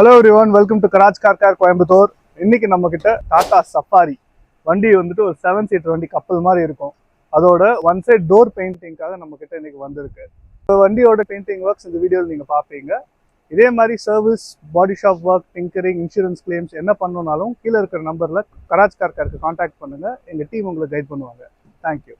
Hello everyone, welcome to garage car Coimbatore. இன்னைக்கு நம்ம கிட்ட டாடா சஃபாரி வண்டி வந்துட்டு ஒரு 7 சீட்டர் வண்டி, கப்பல் மாதிரி இருக்கும். அதோட ஒன் சைட் டோர் பெயிண்டிங்காக நம்ம கிட்ட இன்னைக்கு வந்திருக்கு. வண்டியோட பெயிண்டிங் ஒர்க்ஸ் இந்த வீடியோவில் நீங்க பார்ப்பீங்க. இதே மாதிரி service, body shop work, tinkering, insurance claims என்ன பண்ணணும்னாலும் கீழே இருக்கிற நம்பர்ல கராஜ் காருக்கு கான்டாக்ட் பண்ணுங்க. எங்க டீம் உங்களை கைட் பண்ணுவாங்க. தேங்க்யூ.